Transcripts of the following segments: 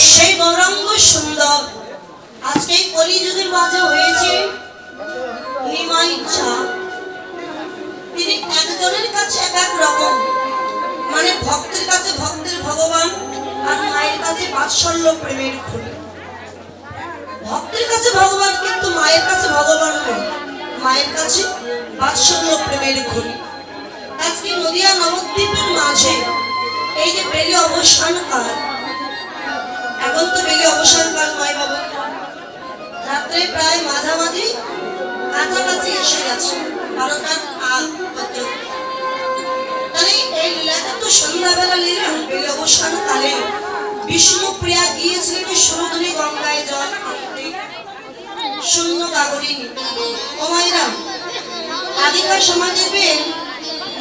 সেই গৌরাঙ্গ সুন্দর আজকে কলিযুগের মাঝে হয়েছে নিমাই চা। তিনি একজনের কাছে এক এক রকম, মানে ভক্তের কাছে ভক্তের ভগবান, আর মায়ের কাছে বাৎসল্য প্রেমের খনি। ভক্তের কাছে ভগবান কিন্তু মায়ের কাছে ভগবান নয়, মায়ের কাছে বাৎসল্য প্রেমের খনি। আজকে নদিয়া নবদ্বীপের মাঝে এই যে বেলি অবসান কাল, এখন তো বেলি অবসান কাল নয় বাবু, রাত্রে প্রায় মাঝামাঝি কাছাকাছি এসে গেছে, 12টার আগ পর্যন্ত। তাহলে এই লীলাটা তো সন্ধ্যাবেলা লীলা, বেলি অবসান কালে বিষ্ণুপ্রিয়া গিয়েছিলেন সুরধুনী গঙ্গায় জল আনতে, শূন্য গাগরি ও মায়েরা। আগেকার সময় দেখবেন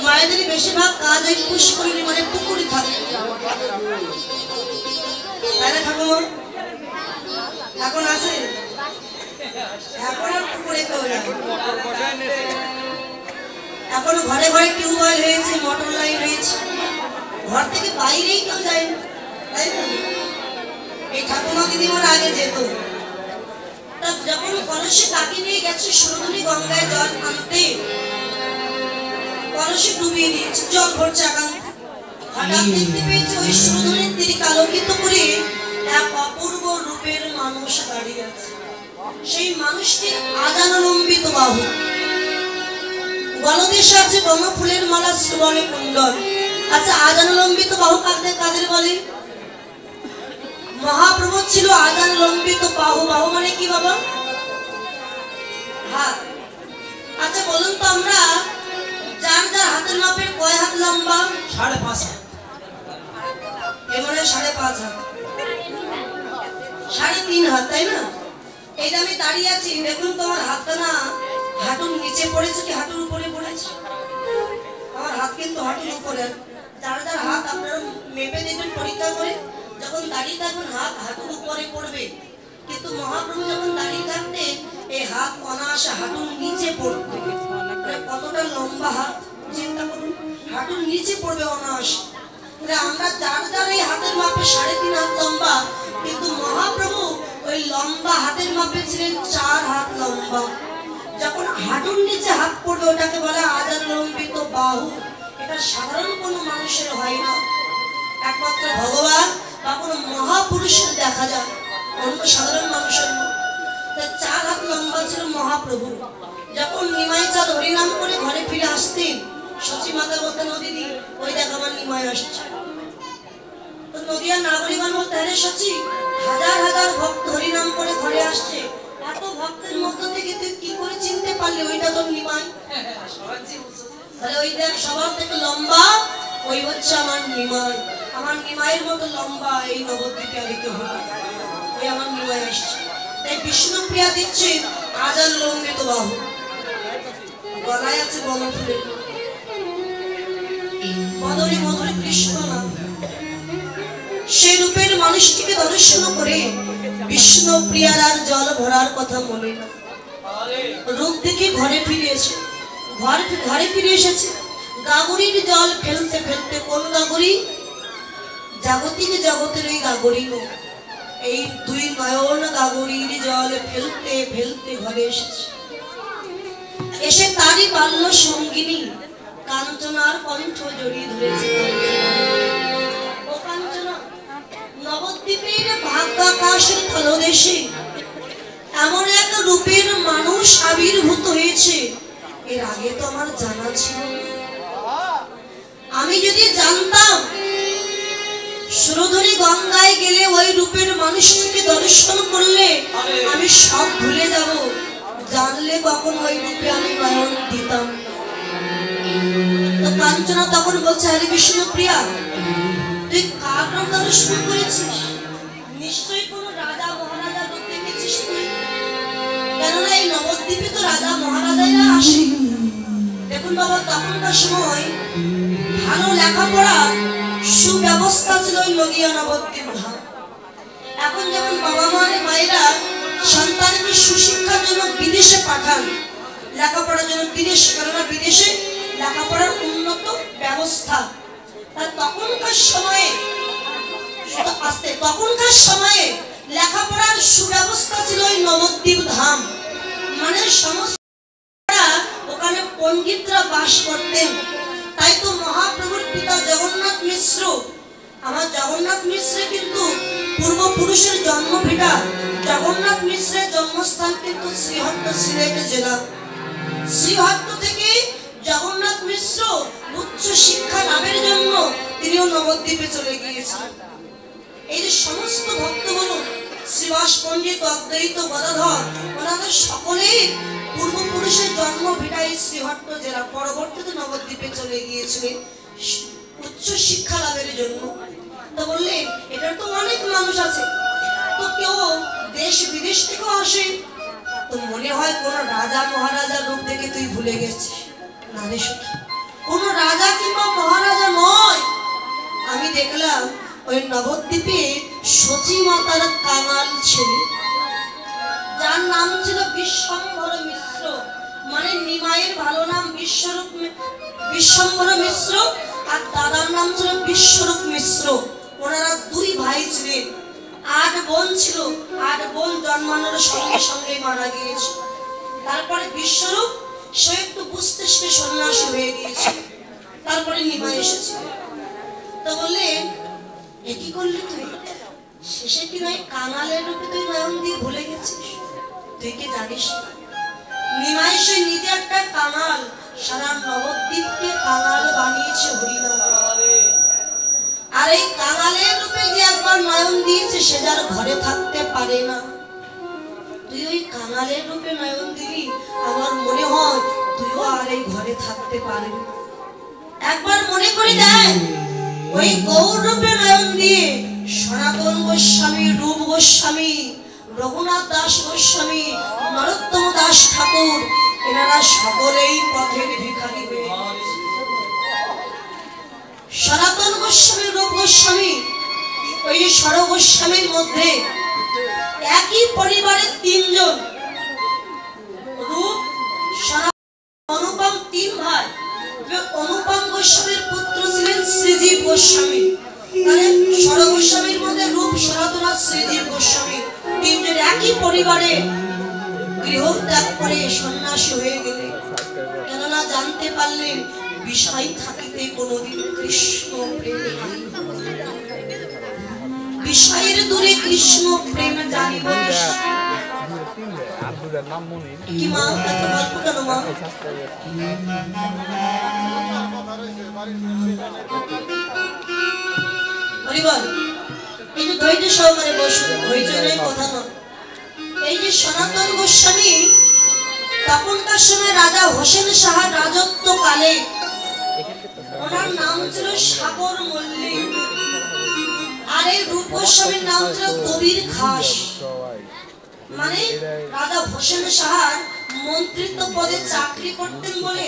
মায়েদের বেশিরভাগ কাজ ওই পুষ্করিণী মানে পুকুরে থাকে, তাই না ঠাকুমা? এখন আছে, এখন আর পুকুরে কেউ যায়, এখন ঘরে ঘরে টিউবওয়েল হয়েছে, মোটর লাইন হয়েছে, ঘর থেকে বাইরেই কেউ যায় না, তাই না? এই ঠাকুমা দিদিমার আগে যেত, তা যখন কলসে কাকি নিয়ে গেছে সুরধুনী গঙ্গায় জল আনতে, কলসে ডুবিয়ে দিয়েছে, জল ভরছে আকাঙ্ক্ষা। হঠাৎ দেখতে পেয়েছে ওই সুরধুনীর তীরকে আলোকিত করে এক অপূর্ব রূপের মানুষ দাঁড়িয়ে আছে। সেই মানুষটির আজানুলম্বিত বাহু, গলদেশে আছে ব্রহ্মফুলের মালা, শ্রবণে কুণ্ডল। আচ্ছা, আজানুলম্বিত বাহু কাদের কাদের বলে? মহাপ্রভু ছিল আজানুলম্বিত বাহু। বাহু মানে কি বাবা? হাত। আচ্ছা বলুন তো, আমরা যার যার হাতের মাপের কয় হাত লম্বা? 5.5 হাত। এবারে 5.5 হাত, 3.5 হাত, তাই না? এই যে আমি দাঁড়িয়ে আছি, দেখুন তো আমার হাতটা না হাঁটুর নিচে পড়েছে কি হাঁটুর উপরে পড়েছে? আমার হাত কিন্তু হাঁটুর উপরে। যার যার হাত আপনারা মেপে দেখবেন, পরীক্ষা করে, যখন দাঁড়িয়ে থাকবেন হাত হাঁটুর উপরে পড়বে, কিন্তু মহাপ্রভু যখন দাঁড়িয়ে থাকতেন এই হাত অনায়াসে হাঁটুর নিচে পড়বে। কতটা লম্বা হাত চিন্তা করুন, হাঁটুর নিচে পড়বে অনায়াসে। আমরা যার যার এই হাতের মাপে 3.5 হাত লম্বা, কিন্তু মহাপ্রভু ওই লম্বা হাতের মাপে ছিলেন 4 হাত লম্বা। যখন হাঁটুর নিচে হাত পড়বে ওটাকে বলে আজানুলম্বিত বাহু। এটা সাধারণ কোনো মানুষের হয় না, একমাত্র ভগবান বা কোনো মহাপুরুষের দেখা যায়, অন্য সাধারণ মানুষের না। 4 হাত লম্বা ছিল মহাপ্রভু। যখন নিমাই চাঁদ হরিনাম করে ঘরে ফিরে আসতেন, শচী মাতা বলতেন, দিদি ওই দেখ আমার নিমাই আসছে। তো নদিয়ার নাগরিকগণ বলতে, আরে শচী, হাজার হাজার ভক্ত হরিনাম করে ঘরে আসছে, এত ভক্তের মধ্য থেকে তুই কি করে চিনতে পারলি ওইটা তোর নিমাই? তাহলে ওই দেখ সবার থেকে লম্বা, ওই হচ্ছে আমার নিমাই। আমার নিমাইয়ের মতো লম্বা এই নবদ্বীপে আর কেউ হলো, ওই আমার নিমাই আসছে। তাই বিষ্ণুপ্রিয়া দিচ্ছে আজানুলম্বিত বাহু, গলায় আছে বনফুলের মধুরী মধুরী কৃষ্ণ নাম। সেই রূপের মানুষটিকে দর্শন করে বিষ্ণুপ্রিয়ার আর জল ভরার কথা মনে না। রূপ দেখে ঘরে ফিরে এসেছে, গাগরির জল ফেলতে ফেলতে। কোন গাগরি? জাগতিক জগতের ওই গাগরি নয়, এই 2 নয়ন গাগরির জল ফেলতে ফেলতে ঘরে এসেছে। এসে তারই বাল্য সঙ্গিনী কাঞ্চনার কণ্ঠ জড়িয়ে ধরেছে। ও কাঞ্চনা, নবদ্বীপের ভাগ্যাকাশের তলদেশে এমন এক রূপের মানুষ আবির্ভূত হয়েছে, এর আগে তো আমার জানা ছিল না। আমি যদি জানতাম সুরধুনী গঙ্গায় গেলে ওই রূপের মানুষটিকে দর্শন করলে আমি সব ভুলে যাব, জানলে কখন ওই রূপে আমি নয়ন দিতাম। তো কাঞ্চনা তখন বলছে, আরে বিষ্ণুপ্রিয়া, তুই কার নাম দর্শন করেছিস? নিশ্চয়ই কোন রাজা মহারাজা রূপ দেখেছিস তুই, কেননা এই নবদ্বীপে তো রাজা মহারাজারা আসে। দেখুন বাবা, তখনকার সময় ভালো লেখাপড়া সুব্যবস্থা ছিল ওই নদিয়া নবদ্বীপ ধাম। এখন যেমন বাবা মায়েরা সন্তানকে সুশিক্ষার জন্য বিদেশে পাঠান, লেখাপড়ার জন্য বিদেশে, কেননা বিদেশে লেখাপড়ার উন্নত ব্যবস্থা। আর তখনকার সময়ে শুধু আসতে তখনকার সময়ে লেখাপড়ার সুব্যবস্থা ছিল ওই নবদ্বীপ ধাম, মানে সমস্ত ওখানে পণ্ডিতরা বাস করতেন। তাই তো মহাপ্রভুর পিতা জগন্নাথ মিশ্র, আমার জগন্নাথ মিশ্রে কিন্তু পূর্বপুরুষের জন্মভিটা। জগন্নাথ মিশ্রের জন্মস্থান কিন্তু শ্রীহট্ট, সিলেট জেলা। শ্রীহট্ট থেকে জগন্নাথ মিশ্র উচ্চ শিক্ষা লাভের জন্য তিনিও নবদ্বীপে চলে গিয়েছিলেন। এই যে সমস্ত ভক্তগুলো শ্রীবাস পণ্ডিত, অদ্বৈত, গদাধর, ওনাদের সকলেই পূর্বপুরুষের জন্ম ভিটায় শ্রীহট্ট জেলা। পরবর্তীতে নবদ্বীপে চলে গিয়েছিলেন উচ্চ শিক্ষা লাভের জন্য। তো বললেন এটা তো অনেক মানুষ আছে, তো কেউ দেশ বিদেশ থেকেও আসে, তো মনে হয় কোন রাজা মহারাজার রূপ দেখে তুই ভুলে গেছিস। না রে সখী, কোন রাজা কিংবা মহারাজা নয়। আমি দেখলাম ওই নবদ্বীপে সচী মাতার কাঙাল ছেলে, যার নাম ছিল বিশ্বম্ভর মিশ্র, মানে নিমাইয়ের ভালো নাম বিশ্বম্ভর মিশ্র, আর দাদার নাম ছিল বিশ্বরূপ মিশ্র। ওনারা দুই ভাই ছিলেন, 8 বোন ছিল। 8 বোন জন্মানোর সঙ্গে সঙ্গে মারা গিয়েছে। তারপরে বিশ্বরূপ সে একটু বুঝতে শিখে সন্ন্যাসী হয়ে গিয়েছে। তারপরে নিমাই এসেছে। তো বললেন এ কি করলি তুই? শেষে কি নয় কাঙালের রূপে তুই নয়ন দিয়ে ভুলে গেছিস? তুই কি জানিস না নিমাই সে নিজে একটা কাঙাল, সারা নবদ্বীপকে কাঙাল বানিয়েছে হরিনাম। আর এই কাঙালের রূপে যে একবার নয়ন দিয়েছে সে যার ঘরে থাকতে পারে না। তুই ওই কাঙালের রূপে নয়ন দিলি, আমার মনে হয় তুইও আর এই ঘরে থাকতে পারবি। একবার মনে করে দেখ, ওই গৌর রূপে নয়ন দিয়ে সনাতন গোস্বামী, রূপ গোস্বামী, রঘুনাথ দাস গোস্বামী, নরোত্তম দাস ঠাকুর, এনারা সকলেই পথের ভিখারি হয়ে গেছে। সনাতন গোস্বামী, রূপ গোস্বামী, ওই যে সর গোস্বামীর মধ্যে একই পরিবারের 3 জন, রূপ, সনাতন, অনুপম, 3 ভাই। অনুপম গোস্বামীর পুত্র ছিলেন শ্রীজীব গোস্বামী, মানে সর গোস্বামীর মধ্যে রূপ, সনাতন আর শ্রীজীব গোস্বামী 3 জন একই পরিবারে গৃহ ত্যাগ করে সন্ন্যাসী হয়ে গেলেন। কেননা জানতে পারলেন বিষয় থাকিতে কোনদিন কৃষ্ণ প্রেম নাই, বিষয়ের দূরে কৃষ্ণ প্রেম জানিব। কি মা এত গল্প কেন মা? হরিবল, একটু ধৈর্য সহকারে বসুন, হইচই কথা না। এই যে সনাতন গোস্বামী তখনকার সময় রাজা হোসেন শাহর রাজত্ব কালে, ওনার নাম ছিল সাগর মল্লিক, আর এই রূপ গোস্বামীর নাম ছিল কবির খাস। মানে রাজা হোসেন শাহর মন্ত্রিত্ব পদে চাকরি করতেন বলে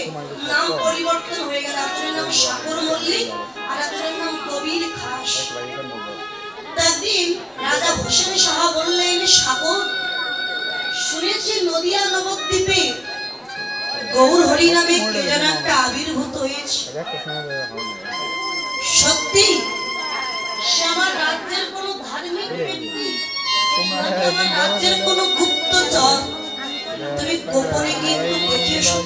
নাম পরিবর্তন হয়ে গেল। একজনের নাম সাগর মল্লিক আর একজনের নাম কবির খাস। একদিন রাজা হোসেন শাহ বললেন, সাগর, শুনেছি নদিয়া নবদ্বীপে গৌর হরি নামে কে যেন একটা আবির্ভূত হয়েছে। সত্যি সে আমার রাজ্যের কোন ধার্মিক ব্যক্তি, আমার রাজ্যের কোন গুপ্তচর? তুমি গোপনে গিয়ে একটু দেখে এসো।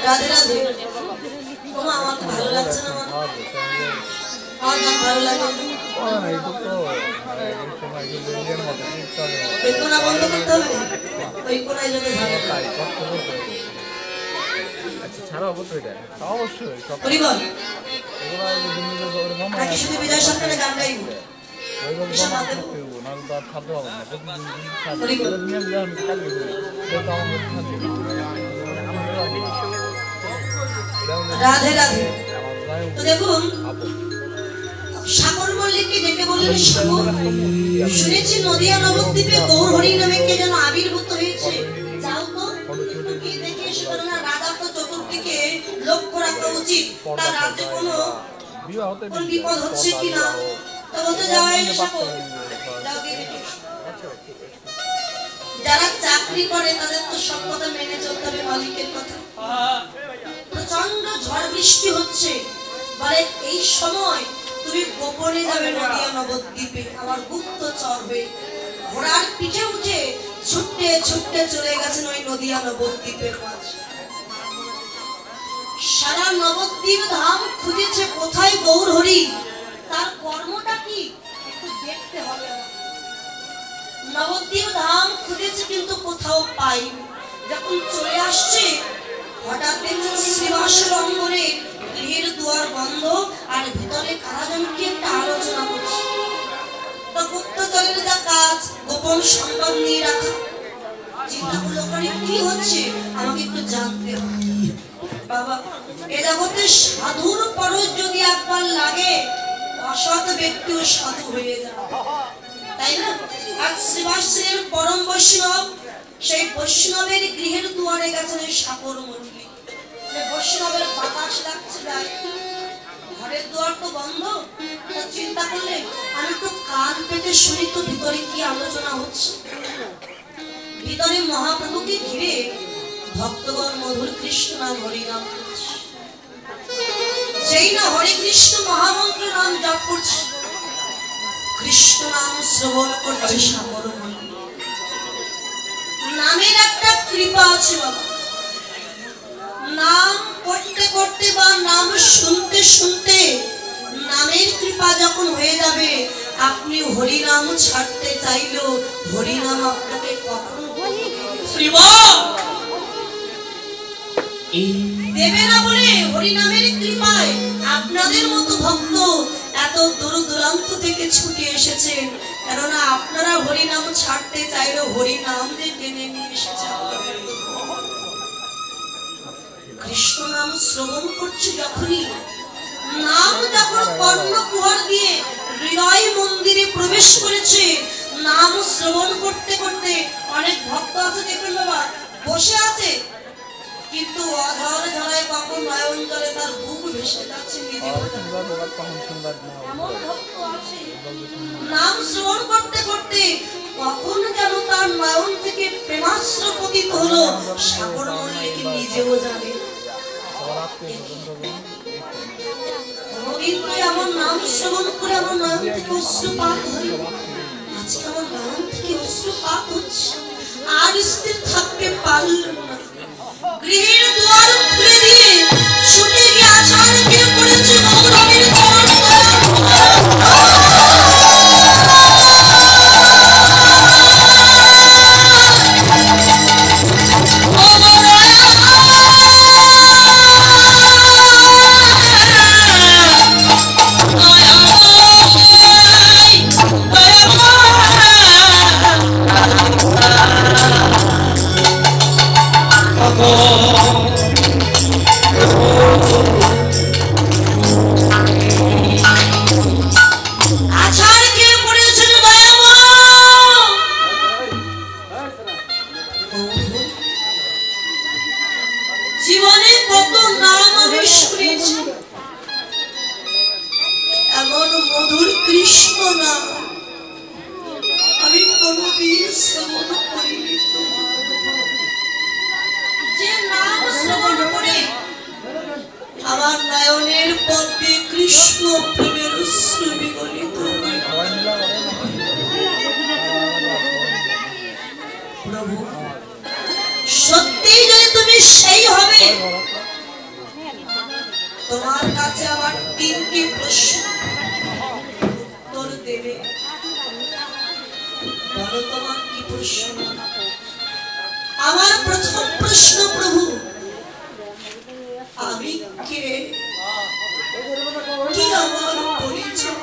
রাধে রাধে। তোমার আমার তো ভালো লাগছে না, আমার গান ভালো লাগে। ওই কোনা বন্ধ করতে হবে, ওই কোনায় যদি ভালো পরিবল নাকি শুধু বিজয় সরকারের গান গাইব? রাধে রাধে। তো দেখুন সাগর মল্লিককে ডেকে বললেন, সাগর, শুনেছি নদিয়া নবদ্বীপে গৌর হরি নামে কে যেন আবির্ভূত হয়েছে, যাও তো গিয়ে দেখে এসো। কেননা রাজা তো চতুর্দিকে লক্ষ্য রাখা উচিত, তার রাজ্যে কোনো কোন বিপদ হচ্ছে কিনা। তো বলতে যাওয়াই যারা চাকরি করে তাদের তো সব কথা মেনে চলতে হবে, মালিকের কথা। প্রচন্ড ঝড় বৃষ্টি হচ্ছে, বলে এই সময় তুমি গোপনে যাবে নদিয়া নবদ্বীপে আমার গুপ্তচর হয়ে। ঘোড়ার পিঠে উঠে ছুটতে ছুটতে চলে গেছেন ওই নদিয়া নবদ্বীপের মাঝে। সারা নবদ্বীপ ধাম খুঁজেছে কোথায় গৌর হরি, তার কর্মটা কি একটু দেখতে হবে। নবদ্বীপ ধাম খুঁজেছে কিন্তু কোথাও পাইনি। যখন চলে আসছে হঠাৎ দেখছেন শ্রীবাসের অঙ্গনে গৃহের দুয়ার বন্ধ, আর ভিতরে কারাজনকে একটা আলোচনা করছে। তো গুপ্তচরের যা কাজ গোপন সংবাদ নিয়ে রাখা। চিন্তা করলো করে কি হচ্ছে আমাকে একটু জানতে হবে। বাবা এ জগতে সাধুর পরশ যদি একবার লাগে অসৎ ব্যক্তিও সাধু হয়ে যায়, তাই না? আর শ্রীবাসের পরম বৈষ্ণব, সেই বৈষ্ণবের গৃহের দুয়ারে গেছেন ওই সাগর মল্লিক। বৈষ্ণবের বাতাস লাগছে গায়ে, ঘরের দুয়ার তো বন্ধ। চিন্তা করলে আমি একটু কান পেতে শুনি তো ভিতরে কি আলোচনা হচ্ছে। ভিতরে মহাপ্রভুকে ঘিরে ভক্তগণ মধুর কৃষ্ণ নাম হরিনাম করছে। যেই না হরে কৃষ্ণ মহামন্ত্র নাম জপ করছে, কৃষ্ণ নাম শ্রবণ করছে সাগর মল্লিক। নামের একটা কৃপা আছে বাবা। নাম করতে করতে বা নাম শুনতে শুনতে নামের কৃপা যখন হয়ে যাবে, আপনি হরিনাম ছাড়তে চাইলেও হরিনাম আপনাকে কখনো দেবে না। বলে হরিনামের কৃপায় আপনাদের মতো ভক্ত এত দূর দূরান্ত থেকে ছুটে এসেছেন, কেননা আপনারা হরিনাম ছাড়তে চাইলেও হরিনাম যে টেনে নিয়ে এসেছে। কৃষ্ণ নাম শ্রবণ করছে যখনই, নাম যখন কর্ণকুহর দিয়ে হৃদয় মন্দিরে প্রবেশ করেছে, নাম শ্রবণ করতে করতে অনেক ভক্ত আছে দেখবেন বাবা বসে আছে, কিন্তু অধর ঝরায় কখন নয়ন জলে তার বুক ভেসে যাচ্ছে। এমন ভক্ত আছে নাম শ্রবণ করতে করতে কখন যেন তার নয়ন থেকে প্রেমাস্ত্র পতিত হলো, সাগর মল্লিক নিজেও জানে। আমার নাম শ্রবণ করে আমার নয়ন থেকে অশ্রুপাত হয়, আজকে আমার নয়ন থেকে অশ্রুপাত হচ্ছে। আর স্থির থাকতে পারলাম না, গৃহের দুয়ার খুলে দিয়ে ছুটে গিয়ে আচার্যকে পড়েছে গৌরবের চরণ আমার নয়নের পদ্মে কৃষ্ণ প্রেমের অশ্রু বিগলিত। প্রভু সত্যি যদি তুমি সেই হবে, তোমার কাছে আমার তিনটি প্রশ্ন উত্তর দেবে। বলো তোমার কি প্রশ্ন? আমার প্রথম প্রশ্ন, প্রভু আমি কে, কি আমার পরিচয়?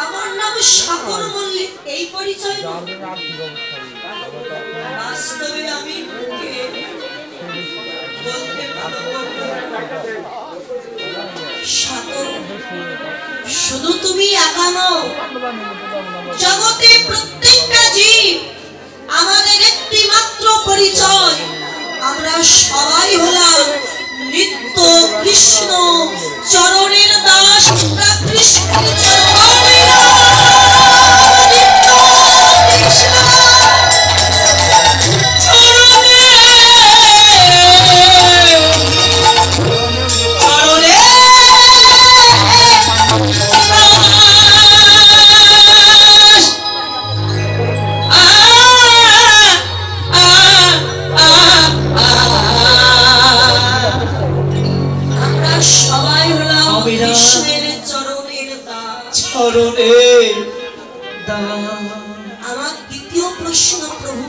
আমার নাম সাগর মল্লিক, এই পরিচয় বাস্তবে আমি কে বলতে পারবো? সাগর শুধু তুমি একা নও, জগতে প্রত্যেকটা জীব আমাদের একটি মাত্র পরিচয়, আমরা সবাই হলাম নিত্য কৃষ্ণ চরণের দাস কৃষ্ণের আমার দ্বিতীয় প্রশ্ন, প্রভু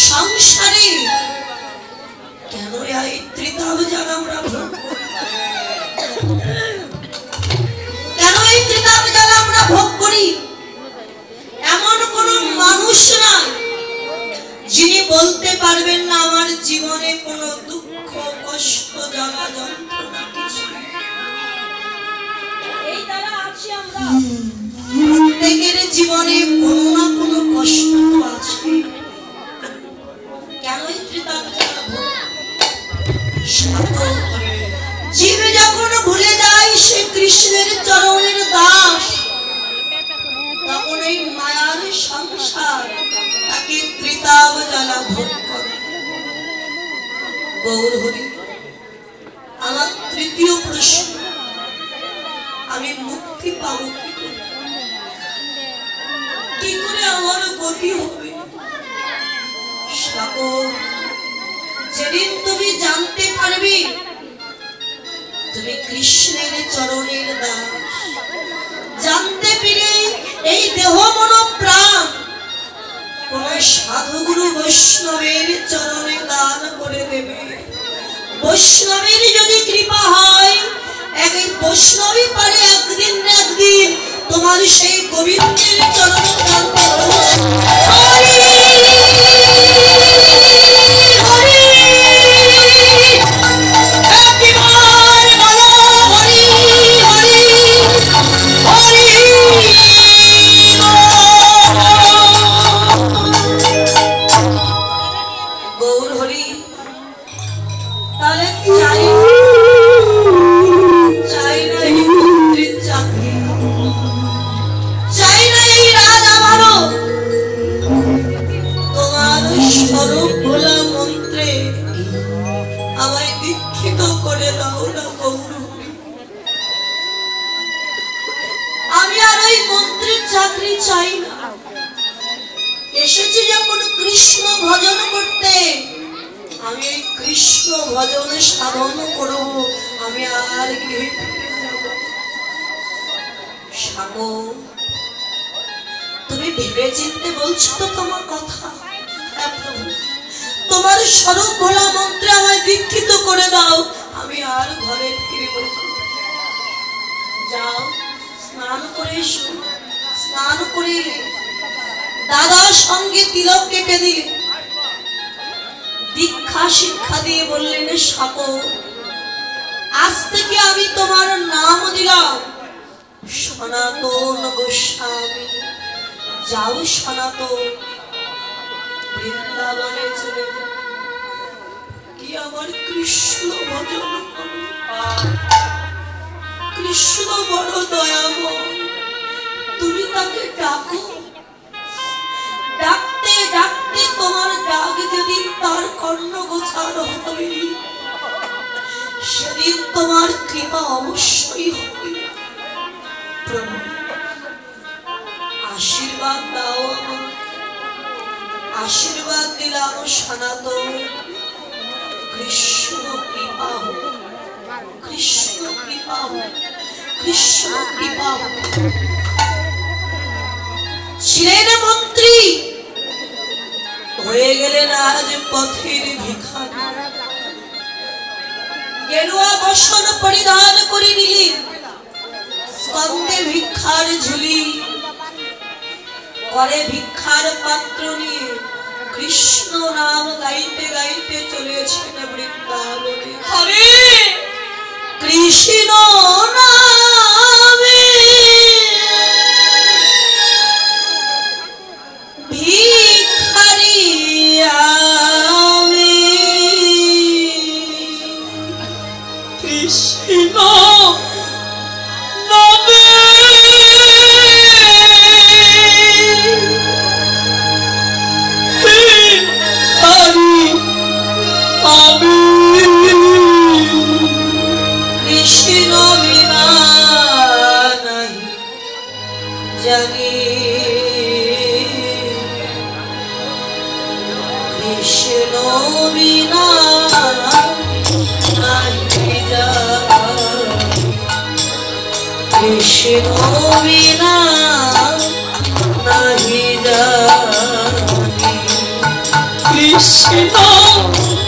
সংসারে কেন এই ত্রিতাব জাল আমরা ভোগ করি? কেন এই ত্রিতাব জাল আমরা ভোগ করি? এমন কোন মানুষ নাই যিনি বলতে পারবেন না আমার জীবনে কোনো দুঃখ কষ্ট জ্বালা যন্ত্রণা কিছু নেই। এই দ্বারা আছি আমরা, প্রত্যেকের জীবনে কোনো না কোনো কষ্ট তো আছে। কেন জীব যখন ভুলে যায় সে কৃষ্ণের চরণের দাস, তখন এই মায়ার সংসার তাকে ত্রিতাব জ্বালা ভোগ করে। গৌর হরি, আমার তৃতীয় প্রশ্ন, আমি মুক্তি পাবো কি করে? কি করে আমার গতি হবে? যেদিন তুমি জানতে পারবে তুমি কৃষ্ণের চরণের দাস, জানতে পেরে এই দেহ মন প্রাণ কোন সাধুগুরু বৈষ্ণবের চরণে দান করে দেবে। বৈষ্ণবের যদি কৃপা হয়, এক বৈষ্ণবী পারে একদিন না একদিন তোমার সেই গোবিন্দের চরণ দান করবে। গৌর হরি, তাহলে চাই না এই মন্ত্রীর চাকরি, চাই না এই রাজ আমারও, তোমার স্বরূপ ভোলা মন্ত্রে আমায় দীক্ষিত করে দাও না গৌর হরি। আমি আর ওই মন্ত্রীর চাকরি চাই না। এসেছি যখন কৃষ্ণ ভজন করতে, আমি এই কৃষ্ণ ভজনে সাধন করব, আমি আর গৃহে ফিরে যাব। সাগর, তুমি ভেবে চিনতে বলছো তো তোমার কথা? হ্যাঁ প্রভু, তোমার স্বরূপ ভোলা মন্ত্রে আমায় দীক্ষিত করে দাও, আমি আর ঘরে ফিরব। যাও, স্নান করে এসো। স্নান করে দাদার সঙ্গে তিলক কেটে দিলে, দীক্ষা শিক্ষা দিয়ে বললেন, সাগর, আজ থেকে আমি তোমার নাম দিলাম সনাতন গোস্বামী। যাও সনাতন, বৃন্দাবনে চলে যাও, কি আমার কৃষ্ণ ভজন করো। কৃষ্ণ বড় দয়াময়, তুমি তাকে ডাকো। ডাকতে ডাকতে তোমার ডাক যেদিন তার কর্ণগোচর হবে, সেদিন তোমার কৃপা অবশ্যই হবে। প্রভু, আশীর্বাদ দাও আমার। আশীর্বাদ দিলাম সনাতন, কৃষ্ণ কৃপা হোক, কৃষ্ণ কৃপা হোক, কৃষ্ণ কৃপা হোক। ছিলেন মন্ত্রী, হয়ে গেলেন আজ পথের ভিখারি। গেরুয়া বসন পরিধান করে নিলেন, স্কন্ধে ভিক্ষার ঝুলি, করে ভিক্ষার পাত্র নিয়ে কৃষ্ণ নাম গাইতে গাইতে চলেছেন বৃন্দাবনে। হরে কৃষ্ণ নামে ভিখারি আমি, কৃষ্ণ বিনা নাহি জানি কৃষ্ণ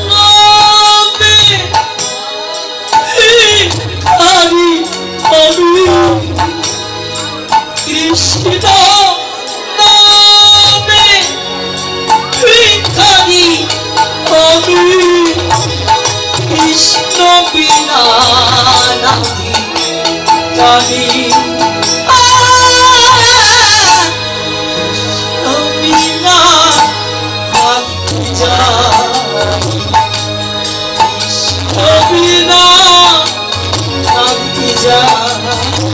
নামে ভিখারি আমি কৃষ্ণ নামে ভিখারি আমি কৃষ্ণ বিনা নাহি জানি বিনা নাহি জানি বিনা নাহি জানি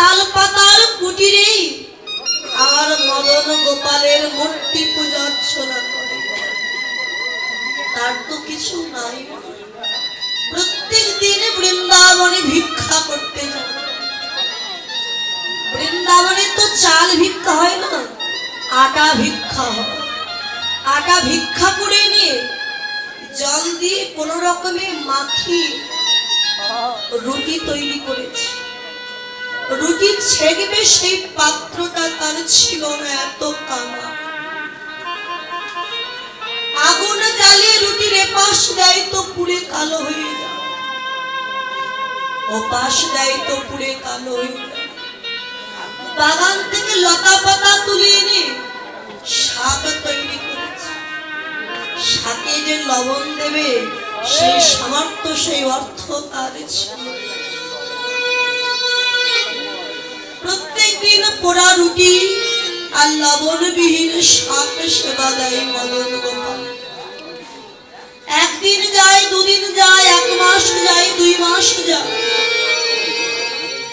তাল পাতার কুটিরে আমার মদন গোপালের মূর্তি পূজা অর্চনা করে, তার তো কিছু নাই। প্রত্যেক দিন বৃন্দাবনে ভিক্ষা করতে যায়। বৃন্দাবনে তো চাল ভিক্ষা হয় না, আটা ভিক্ষা হয়। আটা ভিক্ষা করে নিয়ে জল দিয়ে কোন রকমে মাখি রুটি তৈরি করেছে। রুটি ছেঁকবে সেই পাত্রটা তার ছিল না, এত কানা। আগুন জ্বালিয়ে রুটির এপাশ দেয় তো পুড়ে কালো হয়ে যায়, ওপাশ দেয় তো পুড়ে কালো হয়ে যায়। বাগান থেকে লতা পাতা তুলে এনে শাক তৈরি করেছে। শাকে যে লবণ দেবে সেই সামর্থ্য, সেই অর্থ তার ছিল। প্রত্যেক দিন পোড়া রুটি আর লবণবিহীন শাক সেবা দেয় মদন গোপাল। একদিন যায়, দুদিন যায়, 1 মাস যায়, 2 মাস যায়,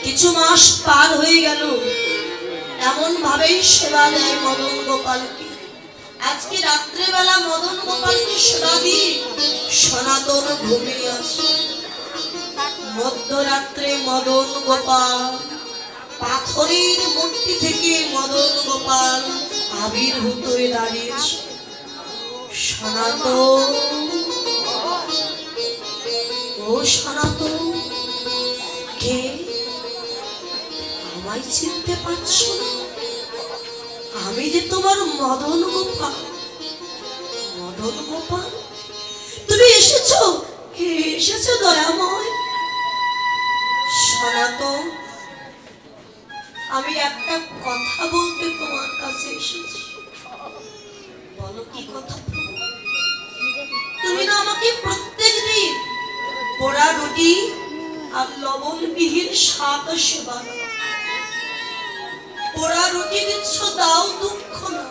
কিছু মাস পার হয়ে গেল। এমন ভাবেই সেবা দেয় মদন গোপালকে। আজকে রাত্রেবেলা মদন গোপালকে সেবা দিয়ে সনাতন ঘুমিয়ে আছে। মধ্যরাত্রে মদন গোপাল পাথরের মূর্তি থেকে মদন গোপাল আবির্ভূত হয়ে দাঁড়িয়েছে। সনাতন, ও সনাতন, কে? আমায় চিনতে পারছো না? আমি যে তোমার মদন গোপাল। মদন গোপাল, তুমি এসেছো? এসেছো দয়াময়? সনাতন, আমি একটা কথা বলতে তোমার কাছে এসেছি। বলো কি কথা? তুমি না আমাকে প্রত্যেক দিন পোড়া রুটি আর লবণবিহীন শাক সেবা দাও। পোড়া রুটি দিচ্ছ, দাও, দুঃখ না,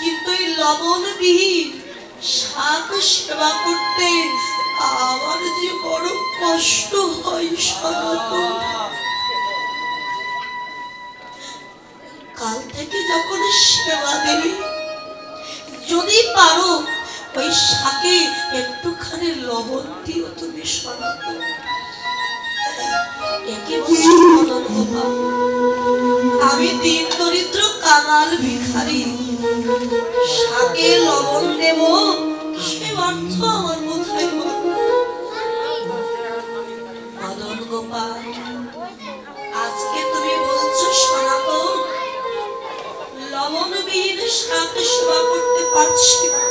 কিন্তু এই লবণবিহীন শাক সেবা করতে আমার যে বড় কষ্ট হয় সনাতন। কাল থেকে যখন সেবা দেবে, যদি পারো ওই শাকে একটুখানি লবণ দিও তুমি সনাতন। একে বলছো মদন গোপাল, আমি দিন দরিদ্র কাঙাল ভিখারি, শাকে লবণ দেব সে অর্থ আমার কোথায়? মদন গোপাল, আজকে তুমি বলছো সনাতন লবণবিহীন শাক সেবা করতে পারছি না,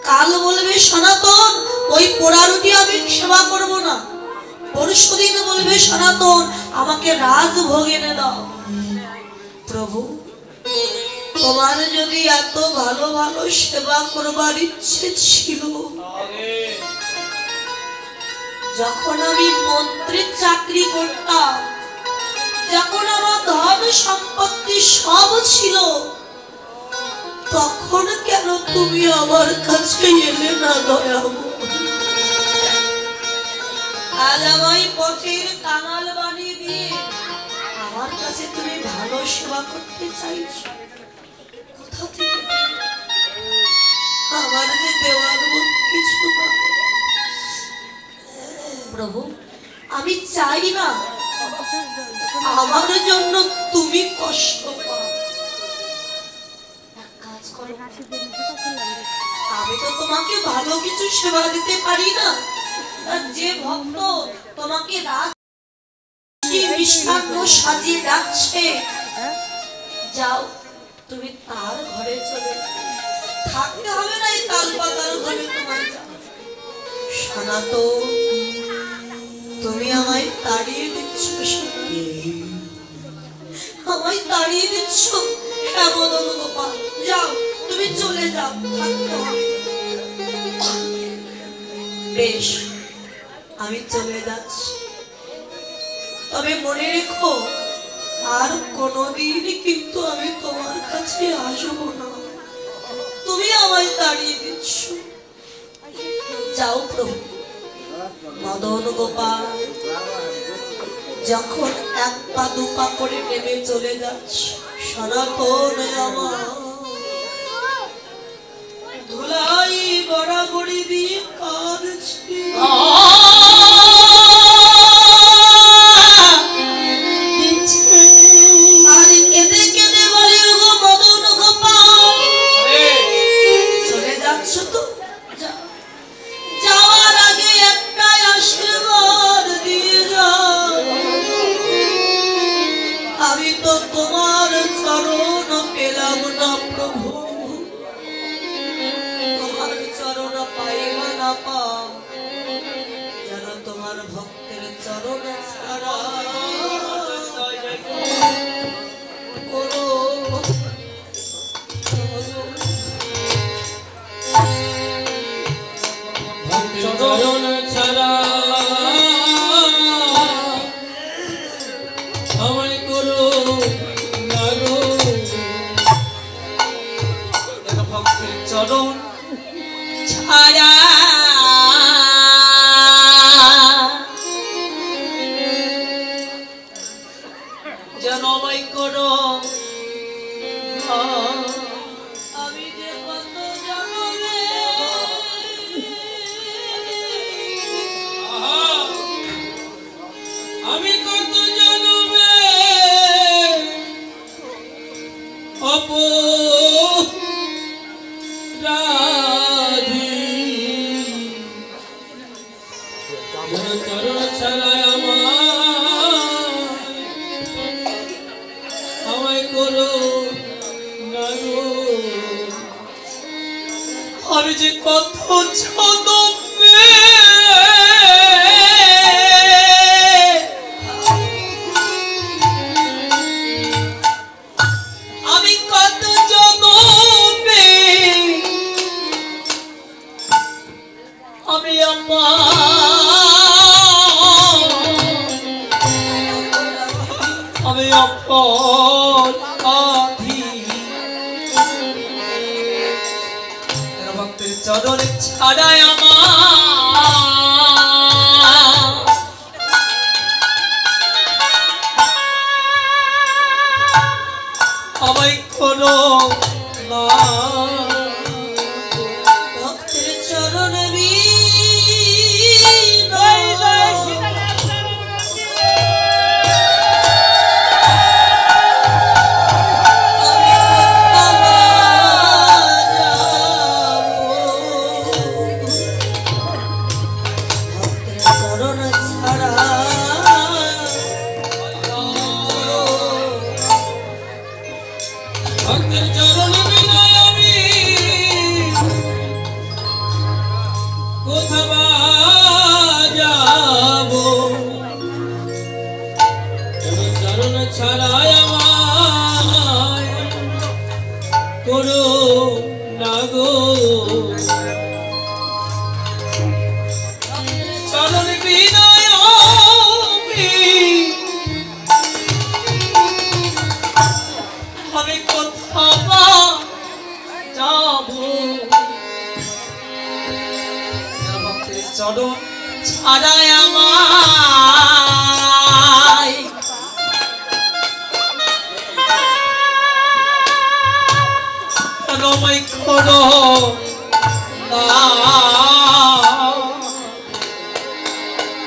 কাল বলবে সনাতন ওই পোড়া রুটি আমি সেবা করব না, পরশুদিন বলবে সনাতন আমাকে রাজভোগ এনে দাও। প্রভু, তোমার যদি এত ভালো ভালো সেবা করবার ইচ্ছে ছিল, যখন আমি মন্ত্রীর চাকরি করতাম, যখন আমার ধন সম্পত্তি সব ছিল, তখন কেন তুমি আমার কাছে এলে না দয়াময়? আজ আমায় পথের কাঙাল বানিয়ে দিয়ে আমার কাছে তুমি ভালো সেবা করতে চাইছো? কোথা থেকে? আমার যে দেওয়ার কিছু না। প্রভু, আমি চাই না আমার জন্য তুমি কষ্ট পাও। এক কাজ করো, আমি তো তোমাকে ভালো কিছু সেবা দিতে পারি না, আর যে ভক্ত তোমাকে রাত মিষ্টান্ন সাজিয়ে ডাকছে, যাও তুমি তার ঘরে চলে থাকতে হবে না, এই তাল পাতার ঘরে তোমার যাও। সনাতন, তুমি আমায় তাড়িয়ে দিচ্ছ, আমায় তাড়িয়ে দিচ্ছ। হ্যাঁ মদন গোপাল, যাও তুমি চলে যাও, থাকতে হবে। বেশ, আমি চলে যাচ্ছি, তবে মনে রেখো আর কোনোদিন কিন্তু আমি তোমার কাছে আসবো না, তুমি আমায় তাড়িয়ে দিচ্ছ। যাও প্রভু। মদন গোপাল যখন এক পা দু পা করে নেমে চলে যাচ্ছে সনাতন আমার ধুলাই গড়াগড়ি দিয়ে কাঁদছি আর কেঁদে কেঁদে বলে গো মদন গোপাল চলে যাচ্ছ তো যাওয়ার আগে একটাই আশীর্বাদ দিয়ে যাও আমি তো তোমার চরণ পেলাম না প্রভু তোমার চরণ পাইবা না পাও যেন তোমার ভক্তের চরণ ছাড়া চরণ ছাড়া আমায় করো না গো ভক্তের চরণ ছাড়া যেন আমায় করো আমি যে কত জনমে আমি কত জনমে অপরাধী চরণ ছাড়া আমায় করো না গো আমি যে কত জনমে আমি কত জনমে আমি আমি অপরাধী ভক্তের চরণ ছাড়াই আমায় করো না ভক্তের চরণ ভক্তের চরণ বিনা আমি কোথা বা যাব চরণ ছাড়াই আমায় করো না গো চরণ বিনা আমি কোথা যাব ভক্তের চরণ ছাড়াই আমায় আমায় করো না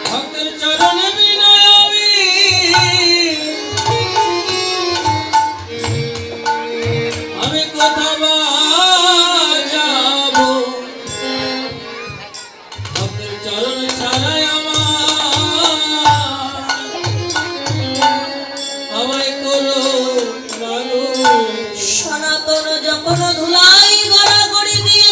ভক্তের চরণ বিনা আমি কোথা বা যাব ভক্তের চরণ ছাড়াই আমায় করো না গো সনাতন যখন ধুলাই গড়াগড়ি দিয়ে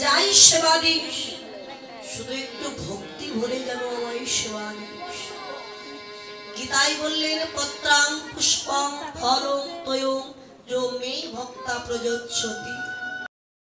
যাই সেবা দিস শুধু একটু ভক্তি ভরে যেন আমায় সেবা দিস। গীতায় বললেন পত্রাং পুষ্পং ফলং তয়ং যো মে ভক্তা প্রযচ্ছতি